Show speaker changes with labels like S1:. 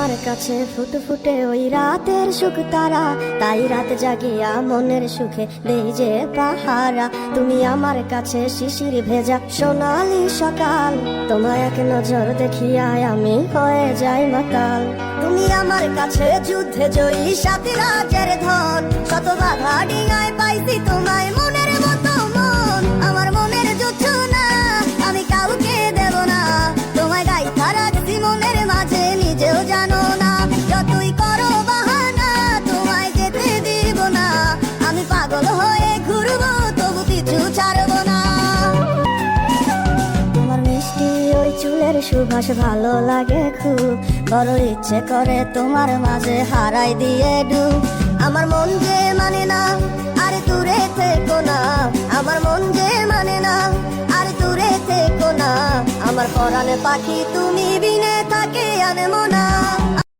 S1: আমার কাছে ফুটে ফুটে ওই রাতের সুখ তারা, তাই রাত জাগিয়া মনের সুখে দেই যে পাহারা। তুমি আমার কাছে শিশির ভেজা সোনালি সকাল, তোমায় এক নজর দেখিয়া আমি হয়ে যাই মাতাল। তুমি আমার কাছে যুদ্ধে জয়ী সাথী রাজের ধন, শত বাধা ডিঙায় পাইছি তোমায় মনের মতো মন। আমার মনের যুদ্ধ না আমি কাউকে দেব না, তোমায় গাইথা রাখছি মনের মাঝে নিজেও জানো না। যতই করো বাহানা তোমায় যেতে দিব না, আমি পাগল হয়ে ঘুরবো তবু কিছু ছাড়বো না। তোমার মিষ্টি ওই চুলের সুবাস ভালো লাগে খুব, বড় ইচ্ছে করে তোমার মাঝে হারাই দিয়ে ডুব। আমার মন যে মানে না আর দূরে থেকো না, আমার মন যে মানে না আর দূরে থেকো না। আমার পরাণে পাখি তুমি বিনে থাকে আনে মনা।